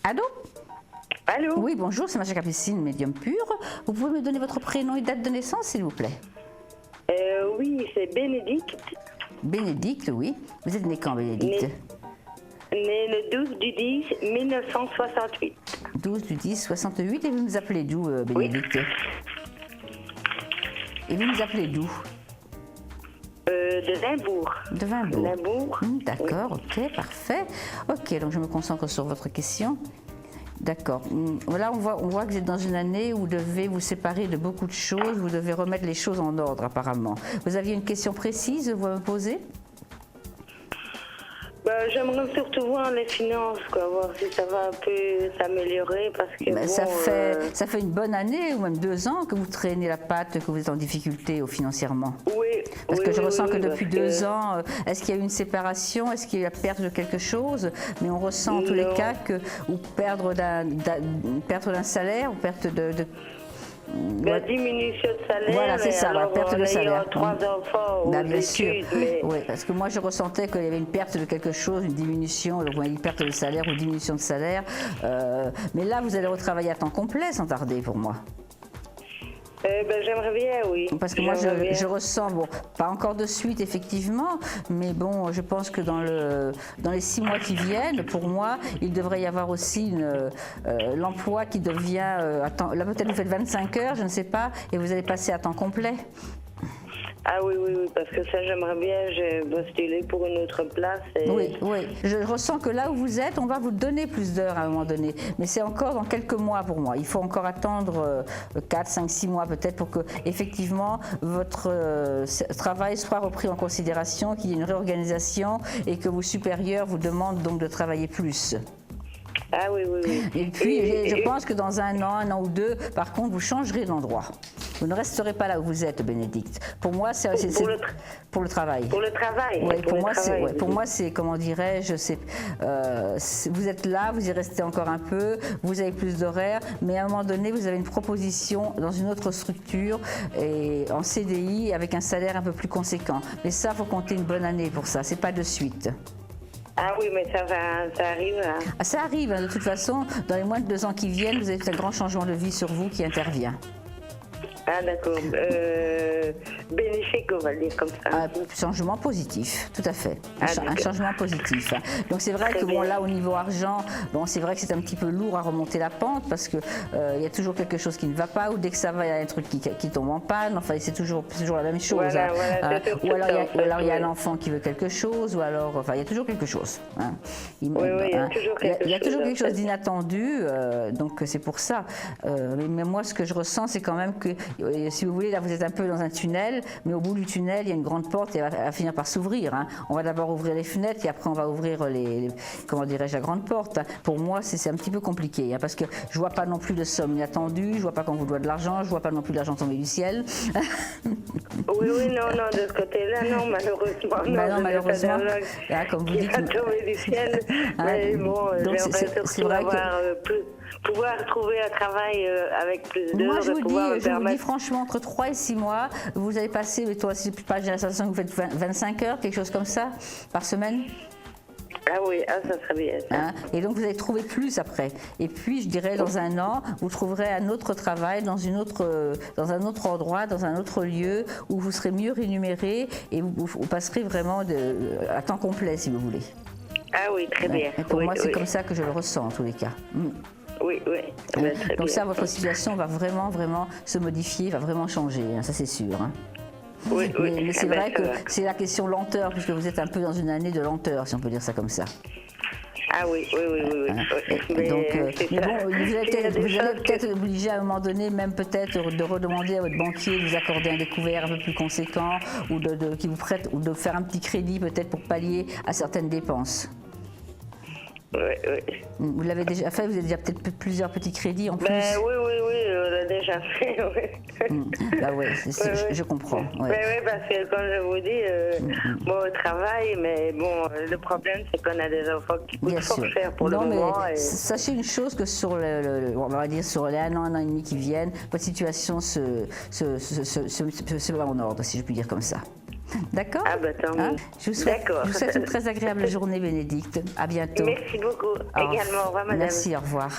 Allô? Allô? Oui, bonjour, c'est Macha Capucine, médium pur. Vous pouvez me donner votre prénom et date de naissance, s'il vous plaît? Oui, c'est Bénédicte. Bénédicte, oui. Vous êtes né quand, Bénédicte? Né le 12 du 10 1968. 12 du 10 68, et vous nous appelez d'où, Bénédicte? Oui. Et vous nous appelez d'où? De Limbourg. De Limbourg. Limbourg. D'accord, ok, parfait. Ok, donc je me concentre sur votre question. D'accord. Là, on voit que vous êtes dans une année où vous devez vous séparer de beaucoup de choses, vous devez remettre les choses en ordre apparemment. Vous aviez une question précise, vous me poser? J'aimerais surtout voir les finances, quoi, voir si ça va un peu s'améliorer parce que ça fait une bonne année ou même 2 ans que vous traînez la patte, que vous êtes en difficulté financièrement. Oui. Parce que je ressens que depuis 2 ans, est-ce qu'il y a eu une séparation, est-ce qu'il y a eu la perte de quelque chose? Mais on ressent en tous les cas que ou perdre d'un salaire ou perte de la diminution de salaire. Voilà, c'est ça, la perte de salaire. 3 enfants. Bien sûr. Oui, parce que moi je ressentais qu'il y avait une perte de quelque chose, une diminution, donc une perte de salaire ou diminution de salaire. Mais là, vous allez retravailler à temps complet sans tarder pour moi. J'aimerais bien, oui. Parce que moi, je ressens, bon, pas encore de suite, effectivement, mais bon, je pense que dans les 6 mois qui viennent, pour moi, il devrait y avoir aussi l'emploi qui devient, là peut-être vous faites 25 heures, je ne sais pas, et vous allez passer à temps complet. Ah oui, parce que ça, j'aimerais bien, j'ai postulé pour une autre place. Oui, je ressens que là où vous êtes, on va vous donner plus d'heures à un moment donné. Mais c'est encore dans quelques mois pour moi. Il faut encore attendre 4, 5, 6 mois peut-être pour que, effectivement, votre travail soit repris en considération, qu'il y ait une réorganisation et que vos supérieurs vous demandent donc de travailler plus. Ah oui. Et puis, je pense que dans un an ou 2, par contre, vous changerez d'endroit. Vous ne resterez pas là où vous êtes, Bénédicte. Pour moi, c'est pour le travail. Pour le travail. Oui, pour moi, c'est, comment dirais-je, vous êtes là, vous y restez encore un peu, vous avez plus d'horaires, mais à un moment donné, vous avez une proposition dans une autre structure, et en CDI, avec un salaire un peu plus conséquent. Mais ça, il faut compter une bonne année pour ça, c'est pas de suite. Ah oui, mais ça arrive. Hein. Ah, ça arrive, hein, de toute façon, dans les moins de 2 ans qui viennent, vous avez un grand changement de vie sur vous qui intervient. Ah d'accord, bénéfique on va le dire comme ça. Un changement positif, tout à fait, un changement positif. Donc c'est vrai que bon, là au niveau argent, bon, c'est vrai que c'est un petit peu lourd à remonter la pente parce que il y a toujours quelque chose qui ne va pas, ou dès que ça va il y a un truc qui tombe en panne, enfin c'est toujours la même chose. Voilà, ou alors il y a un enfant qui veut quelque chose, ou alors enfin il y a toujours quelque chose. Hein. Il y a toujours quelque chose d'inattendu, donc c'est pour ça. Mais moi ce que je ressens c'est quand même que si vous voulez, là vous êtes un peu dans un tunnel, mais au bout du tunnel il y a une grande porte et elle va finir par s'ouvrir. Hein. On va d'abord ouvrir les fenêtres et après on va ouvrir comment dirais-je, la grande porte. Hein. Pour moi c'est un petit peu compliqué, hein, parce que je vois pas non plus de somme inattendue, je vois pas qu'on vous doit de l'argent, je vois pas non plus de l'argent tomber du ciel. Oui, non, de ce côté-là, non, malheureusement. Non, malheureusement, là, comme vous dites. Tomber du ciel, mais bon, j'aimerais surtout pouvoir trouver un travail avec plus d'heures. Moi, je vous dis franchement, entre 3 et 6 mois, vous allez passer, toi, c'est pas j'ai l'impression que vous faites 25 heures, quelque chose comme ça, par semaine. Ah oui, ça serait bien. Hein? Et donc vous allez trouver plus après. Et puis je dirais dans un an, vous trouverez un autre travail dans un autre endroit, dans un autre lieu où vous serez mieux rémunéré et vous passerez vraiment à temps complet si vous voulez. Ah oui, très bien. Et pour moi, c'est comme ça que je le ressens en tous les cas. Oui. Donc ça, votre situation va vraiment se modifier, va vraiment changer, hein, ça c'est sûr. Hein. Oui. Mais c'est vrai que c'est la question lenteur, puisque vous êtes un peu dans une année de lenteur, si on peut dire ça comme ça. Ah oui. Mais bon, vous allez peut-être obligé à un moment donné, même peut-être de redemander à votre banquier de vous accorder un découvert un peu plus conséquent, ou qui vous prête, ou de faire un petit crédit peut-être pour pallier à certaines dépenses. Oui. Vous l'avez déjà fait, vous avez déjà peut-être plusieurs petits crédits en plus. Oui, on l'a déjà fait, oui. Bah ouais, je comprends. Ouais. Oui, parce que comme je vous dis, bon, au travail, mais bon, le problème c'est qu'on a des enfants qui coûtent fort cher pour le moment. Sachez une chose, que sur on va dire sur les 1 an et demi qui viennent, votre situation se met en ordre, si je puis dire comme ça. D'accord. Ah bah tant mieux. Je vous souhaite une très agréable journée, Bénédicte. À bientôt. Merci beaucoup. Également, au revoir, madame. Merci, au revoir.